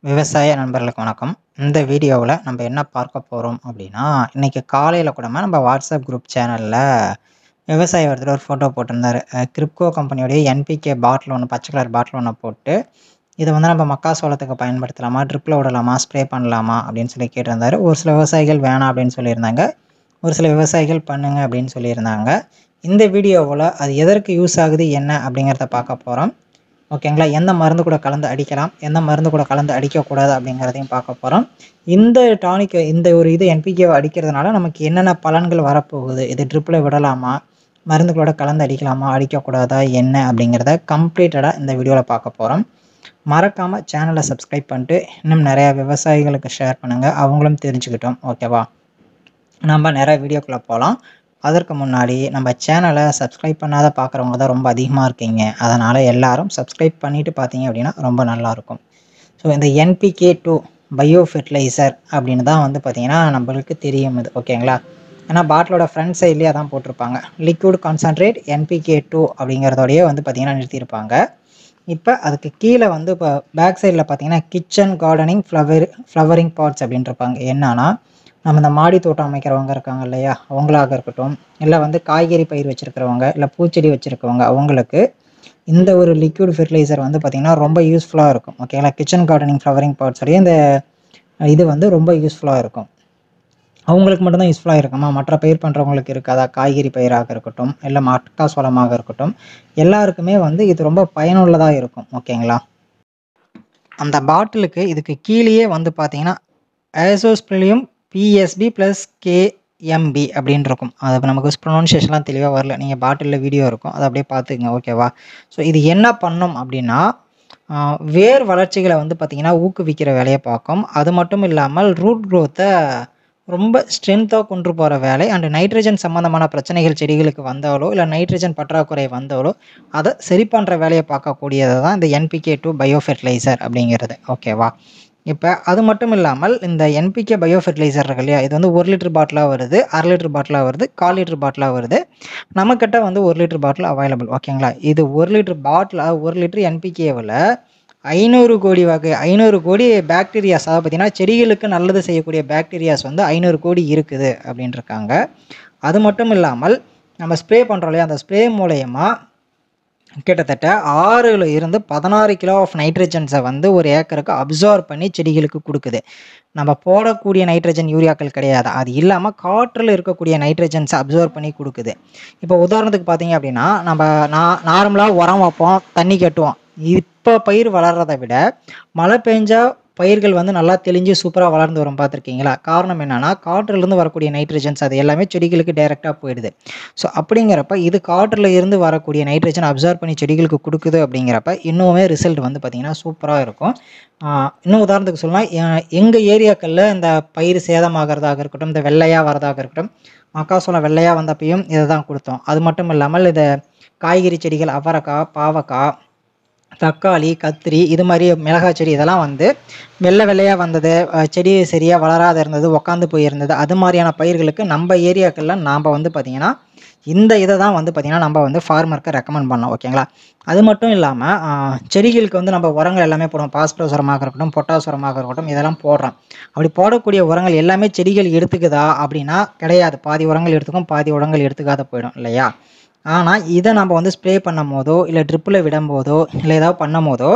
விவசாய நண்பர்களுக்கு வணக்கம். இந்த வீடியோவில் நம்ம என்ன பார்க்க போகிறோம் அப்படின்னா, இன்றைக்கி காலையில் கூட நம்ம வாட்ஸ்அப் குரூப் சேனலில் விவசாயி ஒருத்தர் ஒரு ஃபோட்டோ போட்டிருந்தார். கிரிப்கோ கம்பெனியோடைய என்பிகே பாட்டில் ஒன்று, பச்சை கலர் பாட்டில் ஒன்று போட்டு, இதை வந்து நம்ம மக்காசோளத்துக்கு பயன்படுத்தலாமா, ட்ரிப்பில் விடலாமா, ஸ்ப்ரே பண்ணலாமா அப்படின்னு சொல்லி கேட்டிருந்தார். ஒரு சில விவசாயிகள் வேணாம் அப்படின்னு சொல்லியிருந்தாங்க, ஒரு சில விவசாயிகள் பண்ணுங்க அப்படின்னு சொல்லியிருந்தாங்க. இந்த வீடியோவில் அது எதற்கு யூஸ் ஆகுது என்ன அப்படிங்கிறத பார்க்க போகிறோம். ஓகேங்களா? எந்த மருந்து கூட கலந்து அடிக்கலாம், எந்த மருந்து கூட கலந்து அடிக்கக்கூடாது அப்படிங்கிறதையும் பார்க்க போகிறோம். இந்த டானிக் இந்த ஒரு இது என்பிகேவை அடிக்கிறதுனால நமக்கு என்னென்ன பலன்கள் வரப்போகுது, இது ட்ரிப்பில் விடலாமா, மருந்துகளோட கலந்து அடிக்கலாமா, அடிக்கக்கூடாதா, என்ன அப்படிங்கிறத கம்ப்ளீட்டடாக இந்த வீடியோவில் பார்க்க போகிறோம். மறக்காமல் சேனலை சப்ஸ்கிரைப் பண்ணிட்டு இன்னும் நிறையா விவசாயிகளுக்கு ஷேர் பண்ணுங்கள், அவங்களும் தெரிஞ்சுக்கிட்டோம். ஓகேவா? நம்ம நிறைய வீடியோக்குள்ளே போகலாம். அதற்கு முன்னாடி நம்ம சேனலை சப்ஸ்கிரைப் பண்ணாத பார்க்குறவங்க தான் ரொம்ப அதிகமாக இருக்கீங்க. அதனால் எல்லாரும் சப்ஸ்கிரைப் பண்ணிவிட்டு பார்த்தீங்க அப்படின்னா ரொம்ப நல்லாயிருக்கும். ஸோ இந்த என்பிகே 2 பயோ ஃபெர்டிலைசர் அப்படின்னு தான் வந்து பார்த்திங்கன்னா நம்மளுக்கு தெரியும் இது. ஓகேங்களா? ஏன்னா பாட்டிலோட ஃப்ரண்ட் சைட்லேயே அதான் போட்டிருப்பாங்க, லிக்விட் கான்சன்ட்ரேட் என்பிகே 2 அப்படிங்கிறதோடையே வந்து பார்த்திங்கன்னா நிறுத்தியிருப்பாங்க. இப்போ அதுக்கு கீழே வந்து இப்போ பேக் சைடில் பார்த்திங்கன்னா கிச்சன் கார்டனிங் ஃப்ளவரிங் பாட்ஸ் அப்படின்ட்டு இருப்பாங்க. என்னன்னா நம்ம இந்த மாடி தோட்டம் அமைக்கிறவங்க இருக்காங்க இல்லையா, அவங்களாக இருக்கட்டும், இல்லை வந்து காய்கறி பயிர் வச்சுருக்கிறவங்க, இல்லை பூச்செடி வச்சுருக்கவங்க, அவங்களுக்கு இந்த ஒரு லிக்விட் ஃபெர்டிலைசர் வந்து பார்த்திங்கன்னா ரொம்ப யூஸ்ஃபுல்லாக இருக்கும். ஓகேங்களா? கிச்சன் கார்டனிங் ஃப்ளவரிங் பாட்ஸோடைய இந்த இது வந்து ரொம்ப யூஸ்ஃபுல்லாக இருக்கும். அவங்களுக்கு மட்டும்தான் யூஸ்ஃபுல்லாக இருக்குமா, மற்ற பயிர் பண்ணுறவங்களுக்கு இருக்காதா? காய்கறி பயிராக இருக்கட்டும், இல்லை மக்காசோளமாக இருக்கட்டும், எல்லாருக்குமே வந்து இது ரொம்ப பயனுள்ளதாக இருக்கும். ஓகேங்களா? அந்த பாட்டிலுக்கு இதுக்கு கீழேயே வந்து பார்த்திங்கன்னா ஆசோஸ்பிரில்லியம் PSB + KMB அப்படின்னு இருக்கும். அது நமக்கு ப்ரொனவுன்சியேஷன்லாம் தெளிவாக வரல, நீங்கள் பாட்டிலில் வீடியோ இருக்கும், அதை அப்படியே பார்த்துக்குங்க. ஓகேவா? ஸோ இது என்ன பண்ணும் அப்படின்னா, வேர் வளர்ச்சிகளை வந்து பார்த்திங்கன்னா ஊக்குவிக்கிற வேலையை பார்க்கும். அது மட்டும் இல்லாமல் ரூட் க்ரோத்தை ரொம்ப ஸ்ட்ரென்த்தாக கொண்டு போகிற வேலை, அண்ட் நைட்ரஜன் சம்மந்தமான பிரச்சனைகள் செடிகளுக்கு வந்தாலோ, இல்லை நைட்ரஜன் பற்றாக்குறை வந்தாலோ அதை சரி பண்ணுற வேலையை பார்க்கக்கூடியது தான் இந்த என்பிகே 2 பயோ ஃபெர்டிலைசர் அப்படிங்கிறது. ஓகேவா? இப்போ அது மட்டும் இல்லாமல் இந்த என்பிகே பயோ ஃபெர்டிலைசர் இருக்கு இல்லையா, இது வந்து 1 லிட்டர் பாட்டிலாக வருது, 1/2 லிட்டர் பாட்டிலாக வருது, 1/4 லிட்டர் பாட்டிலாக வருது. நம்மக்கிட்ட வந்து 1 லிட்டர் பாட்டில் அவைலபிள். ஓகேங்களா? இது 1 லிட்டர் பாட்டில், 1 லிட்டர் என்பிகேவில் 500 கோடி வகை 500 கோடி பாக்டீரியாஸ், அதாவது பார்த்திங்கன்னா செடிகளுக்கு நல்லது செய்யக்கூடிய பாக்டீரியாஸ் வந்து 500 கோடி இருக்குது அப்படின்ட்டுருக்காங்க. அது மட்டும் இல்லாமல் நம்ம ஸ்ப்ரே பண்ணுறோம் இல்லையா, அந்த ஸ்ப்ரே மூலயமா கிட்டத்தட்ட 6 இருந்து 16 கிலோ ஆஃப் நைட்ரஜன்ஸை வந்து ஒரு ஏக்கருக்கு அப்சார்ப் பண்ணி செடிகளுக்கு கொடுக்குது. நம்ம போடக்கூடிய நைட்ரஜன் யூரியாக்கள் கிடையாது, அது இல்லாமல் காற்றில் இருக்கக்கூடிய நைட்ரஜன்ஸை அப்சார்ப் பண்ணி கொடுக்குது. இப்போ உதாரணத்துக்கு பார்த்தீங்க அப்படின்னா, நம்ம நார்மலாக உரம் வைப்போம், தண்ணி கட்டுவோம். இப்போ பயிர் வளர்கிறத விட மழை பெஞ்சா பயிர்கள் வந்து நல்லா தெளிஞ்சு சூப்பராக வளர்ந்து வரும், பார்த்துருக்கீங்களா? காரணம் என்னென்னா, காற்றிலிருந்து வரக்கூடிய நைட்ரஜன்ஸ் அது எல்லாமே செடிகளுக்கு டைரெக்டாக போயிடுது. ஸோ அப்படிங்கிறப்ப இது காற்றில் இருந்து வரக்கூடிய நைட்ரஜன் அப்சார்ப் பண்ணி செடிகளுக்கு கொடுக்குது. அப்படிங்கிறப்ப இன்னுமே ரிசல்ட் வந்து பார்த்திங்கன்னா சூப்பராக இருக்கும். இன்னும் உதாரணத்துக்கு சொல்லலாம், எங்கள் ஏரியாக்களில் இந்த பயிர் சேதமாகறதாக இருக்கட்டும், இந்த வெள்ளையாக வரதாக இருக்கட்டும், மக்காசோளம் வெள்ளையாக வந்தப்பையும் இதை தான் கொடுத்தோம். அது மட்டும் இல்லாமல் இதை காய்கறி செடிகள், அவரைக்காய், பாவக்காய், தக்காளி, கத்திரி, இது மாதிரி மிளகாய் செடி, இதெல்லாம் வந்து வெள்ளையாக வந்தது, செடி சரியாக வளராத இருந்தது, உக்காந்து போயிருந்தது, அது மாதிரியான பயிர்களுக்கு நம்ம ஏரியாக்களில் நாம் வந்து பார்த்திங்கன்னா இந்த இதை தான் வந்து பார்த்திங்கன்னா நம்ம வந்து ஃபார்மருக்கு ரெக்கமெண்ட் பண்ணோம். ஓகேங்களா? அது மட்டும் இல்லாமல் செடிகளுக்கு வந்து நம்ம உரங்கள் எல்லாமே போடுறோம், பாஸ்பரஸ் உரமாக இருக்கட்டும், பொட்டாஸ் உரமாக இருக்கட்டும், இதெல்லாம் போடுறோம். அப்படி போடக்கூடிய உரங்கள் எல்லாமே செடிகள் எடுத்துக்குதா அப்படின்னா கிடையாது. பாதி உரங்கள் எடுத்துக்கும், பாதி உரங்கள் எடுத்துக்காத போயிடும் இல்லையா? ஆனால் இதை நம்ம வந்து ஸ்ப்ரே பண்ணும் போதோ, இல்லை ட்ரிப்பில் விடும்போதோ, இல்லை ஏதாவது பண்ணும் போதோ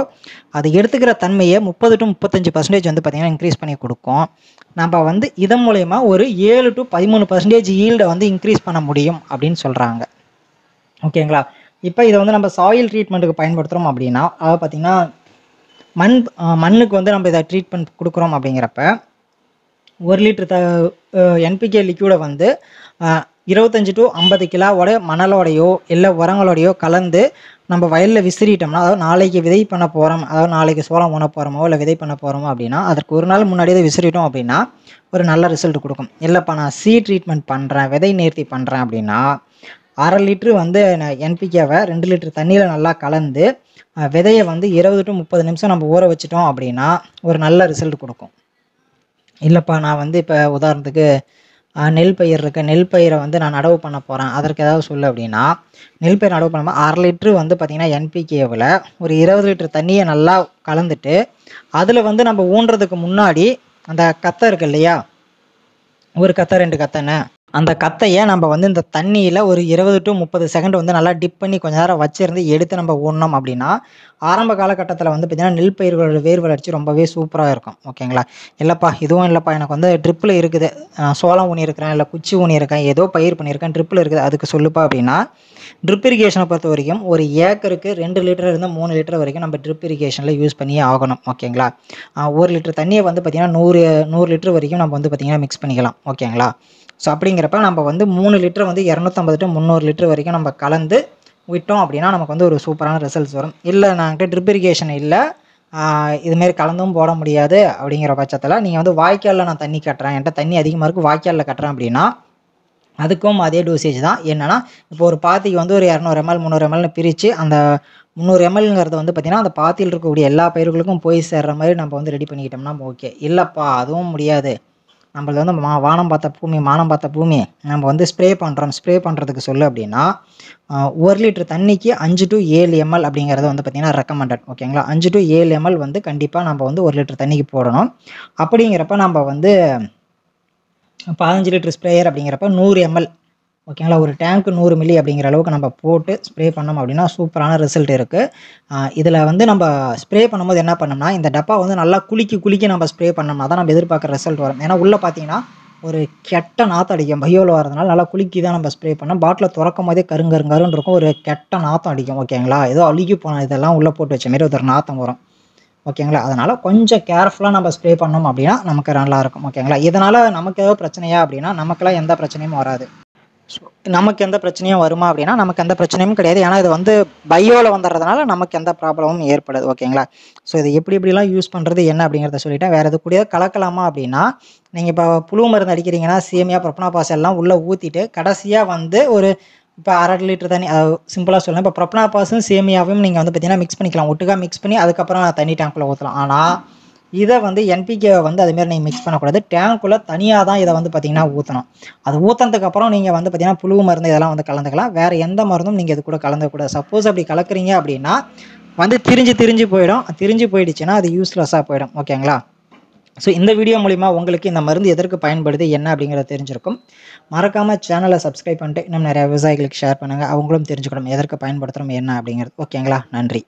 அது எடுத்துக்கிற தன்மையை 30 to 35% வந்து பார்த்திங்கன்னா இன்க்ரீஸ் பண்ணி கொடுக்கும். நம்ம வந்து இதன் மூலயமா ஒரு 7 to 13% ஈல்டை வந்து இன்க்ரீஸ் பண்ண முடியும் அப்படின்னு சொல்கிறாங்க. ஓகேங்களா? இப்போ இதை வந்து நம்ம சாயில் ட்ரீட்மெண்ட்டுக்கு பயன்படுத்துகிறோம் அப்படின்னா, அதாவது பார்த்திங்கன்னா மண்ணுக்கு வந்து நம்ம இதை ட்ரீட்மெண்ட் கொடுக்குறோம். அப்படிங்கிறப்ப 1 லிட்டர் என்பிகே லிக்யூடை வந்து 25 to 50 கிலோவோட மணலோடையோ இல்லை உரங்களோடையோ கலந்து நம்ம வயலில் விசிறிட்டோம்னா, அதாவது நாளைக்கு விதை பண்ண போகிறோம், அதாவது நாளைக்கு சோளம் ஊன போகிறோமோ இல்லை விதை பண்ண போகிறோமோ அப்படின்னா, அதற்கு ஒரு நாள் முன்னாடியே விசிறிட்டோம் அப்படின்னா ஒரு நல்ல ரிசல்ட் கொடுக்கும். இல்லைப்பா நான் ட்ரீட்மெண்ட் பண்ணுறேன், விதை நேர்த்தி பண்ணுறேன் அப்படின்னா 1/2 லிட்ரு வந்து என்பிகேவை 2 லிட்டர் தண்ணியில் நல்லா கலந்து விதையை வந்து 20 to 30 நிமிஷம் நம்ம ஊற வச்சிட்டோம் அப்படின்னா ஒரு நல்ல ரிசல்ட் கொடுக்கும். இல்லைப்பா நான் வந்து இப்போ உதாரணத்துக்கு நெல் பயிர் இருக்குது, நெல் பயிரை வந்து நான் நடவு பண்ண போகிறேன், அதற்கு ஏதாவது சொல்லு அப்படின்னா, நெல் பயிர் நடவு பண்ணும்போது 1/2 லிட்ரு வந்து பார்த்திங்கன்னா என்பிகேவில் ஒரு 20 லிட்டர் தண்ணியை நல்லா கலந்துட்டு, அதில் வந்து நம்ம ஊன்றதுக்கு முன்னாடி அந்த கத்தை இருக்கு இல்லையா, ஒரு கத்தை 2 கத்தைன்னு, அந்த கத்தையை நம்ம வந்து இந்த தண்ணியில் ஒரு 20 to 30 செகண்ட் வந்து நல்லா டிப் பண்ணி கொஞ்ச நேரம் வச்சிருந்து எடுத்து நம்ம ஊறினோம் அப்படின்னா, ஆரம்ப காலகட்டத்தில் வந்து பார்த்திங்கன்னா நெல் பயிர்களோட வேர் வளர்ச்சி ரொம்பவே சூப்பராக இருக்கும். ஓகேங்களா? இல்லைப்பா இதுவும் இல்லைப்பா எனக்கு வந்து ட்ரிப்பில் இருக்குது, சோளம் ஊனியிருக்கிறேன், இல்லை குச்சி ஊனியிருக்கேன், ஏதோ பயிர் பண்ணியிருக்கேன், ட்ரிப்பில் இருக்குது, அதுக்கு சொல்லுப்பா அப்படின்னா, ட்ரிப் இரிகேஷனை பொறுத்த வரைக்கும் ஒரு ஏக்கருக்கு 2 லிட்டர் இருந்து 3 லிட்டர் வரைக்கும் நம்ம ட்ரிப் இரிகேஷனில் யூஸ் பண்ணியே ஆகணும். ஓகேங்களா? 1 லிட்டர் தண்ணியை வந்து பார்த்திங்கன்னா 100 லிட்டர் வரைக்கும் நம்ம வந்து பார்த்திங்கன்னா மிக்ஸ் பண்ணிக்கலாம். ஓகேங்களா? ஸோ அப்படிங்கிறப்ப நம்ம வந்து 3 லிட்டர் வந்து 250 to 300 லிட்டர் வரைக்கும் நம்ம கலந்து விட்டோம் அப்படின்னா நமக்கு வந்து ஒரு சூப்பரான ரிசல்ட்ஸ் வரும். இல்லை நான்கிட்ட ட்ரிப் இரிகேஷன் இல்லை, இதுமாரி கலந்தும் போட முடியாது அப்படிங்கிற பட்சத்தில் நீங்கள் வந்து வாய்க்காலில் நான் தண்ணி கட்டுறேன், என்கிட்ட தண்ணி அதிகமாக இருக்குது வாய்க்காலில் கட்டுறேன் அப்படின்னா, அதுக்கும் அதே டோசேஜ் தான். என்னென்னா இப்போ ஒரு பாத்திக்கு வந்து ஒரு 200 ml 300 mlன்னு பிரித்து அந்த 300 mlங்கிறது வந்து பார்த்திங்கன்னா அந்த பாத்தியில் இருக்கக்கூடிய எல்லா பயிர்களுக்கும் போய் சேர்ற மாதிரி நம்ம வந்து ரெடி பண்ணிக்கிட்டோம்னா ஓகே. இல்லைப்பா அதுவும் முடியாது, நம்மளது வந்து வானம் பார்த்த பூமி மானம் பார்த்த பூமி, நம்ம வந்து ஸ்ப்ரே பண்ணுறதுக்கு சொல்லு அப்படின்னா, 1 லிட்டர் தண்ணிக்கு 5 to 7 ml அப்படிங்கிறது வந்து பார்த்திங்கன்னா ரெக்கமெண்டட். ஓகேங்களா? 5 to 7 ml வந்து கண்டிப்பாக நம்ம வந்து 1 லிட்டர் தண்ணிக்கு போடணும். அப்படிங்கிறப்ப நம்ம வந்து 15 லிட்டர் ஸ்ப்ரேயர் அப்படிங்கிறப்ப 100 ml, ஓகேங்களா, ஒரு டேங்க்கு 100 மில்லி அப்படிங்கிற அளவுக்கு நம்ம போட்டு ஸ்ப்ரே பண்ணோம் அப்படின்னா சூப்பரான ரிசல்ட் இருக்குது. இதில் வந்து நம்ம ஸ்ப்ரே பண்ணும்போது என்ன பண்ணோம்னா, இந்த டப்பா வந்து நல்லா குலுக்கி நம்ம ஸ்ப்ரே பண்ணோம்னா தான் நம்ம எதிர்பார்க்குற ரிசல்ட் வரும். ஏன்னா உள்ளே பார்த்தீங்கன்னா ஒரு கெட்ட நாற்றம் அடிக்கும், பயோவில் வரதுனால நல்லா குலுக்கி தான் நம்ம ஸ்ப்ரே பண்ணோம். பாட்டில் திறக்கும் போதே கருங்கருன்னு இருக்கும், ஒரு கெட்ட நாற்றம் அடிக்கும். ஓகேங்களா? ஏதோ அழுகி போன இதெல்லாம் உள்ளே போட்டு வச்ச மாரி ஒரு நாற்றம் வரும். ஓகேங்களா? அதனால் கொஞ்சம் கேர்ஃபுல்லாக நம்ம ஸ்ப்ரே பண்ணோம் அப்படின்னா நமக்கு நல்லாயிருக்கும். ஓகேங்களா? இதனால் நமக்கு ஏதோ பிரச்சனையா அப்படின்னா நமக்கெல்லாம் எந்த பிரச்சனையும் வராது. ஸோ நமக்கு எந்த பிரச்சனையும் வருமா அப்படின்னா நமக்கு எந்த பிரச்சனையும் கிடையாது. ஏன்னா இது வந்து பயோவில் வந்துடுறதுனால நமக்கு எந்த ப்ராப்ளமும் ஏற்படாது. ஓகேங்களா? ஸோ இது எப்படிலாம் யூஸ் பண்ணுறது என்ன அப்படிங்கிறத சொல்லிட்டேன். வேறு எது கூட கலக்கலாமா அப்படின்னா, நீங்கள் இப்போ புழு மருந்து அடிக்கிறீங்கன்னா சேமியா ப்ரொப்பனாபாஸ் எல்லாம் உள்ளே ஊற்றிட்டு கடைசியாக வந்து ஒரு இப்போ 1/2 லிட்டர் தண்ணி, சிம்பிளாக சொல்லலாம், இப்போ ப்ரொப்பனாபாஸும் சேமியாவையும் நீங்கள் வந்து பார்த்தீங்கன்னா மிக்ஸ் பண்ணிக்கலாம், ஒட்டுக்காக மிக்ஸ் பண்ணி அதுக்கப்புறம் தண்ணி டேங்க்குள்ளே ஊற்றலாம். ஆனால் இதை வந்து என்பிகேவை வந்து அதுமாரி நீங்கள் மிக்ஸ் பண்ணக்கூடாது, டேங்க்குள்ளே தனியாக தான் இதை வந்து பார்த்திங்கன்னா ஊற்றணும். அது ஊற்றினதுக்கப்புறம் நீங்கள் வந்து பார்த்திங்கன்னா புழு மருந்து இதெல்லாம் வந்து கலந்துக்கலாம். வேறு எந்த மருந்தும் நீங்கள் இது கூட கலந்துக்கூடாது. சப்போஸ் அப்படி கலக்குறீங்க அப்படின்னா வந்து திரிஞ்சு போயிடும். திரிஞ்சு போயிடுச்சுன்னா அது யூஸ்லெஸ்ஸாக போயிடும். ஓகேங்களா? ஸோ இந்த வீடியோ மூலிமா உங்களுக்கு இந்த மருந்து எதற்கு பயன்படுது என்ன அப்படிங்கிறத தெரிஞ்சிருக்கும். மறக்காமல் சேனலை சப்ஸ்கிரைப் பண்ணிட்டு இன்னும் நிறையா விவசாயிகளுக்கு ஷேர் பண்ணுங்கள், அவங்களும் தெரிஞ்சுக்கணும் எதற்கு பயன்படுத்துகிறோம் என்ன அப்படிங்கிறது. ஓகேங்களா? நன்றி.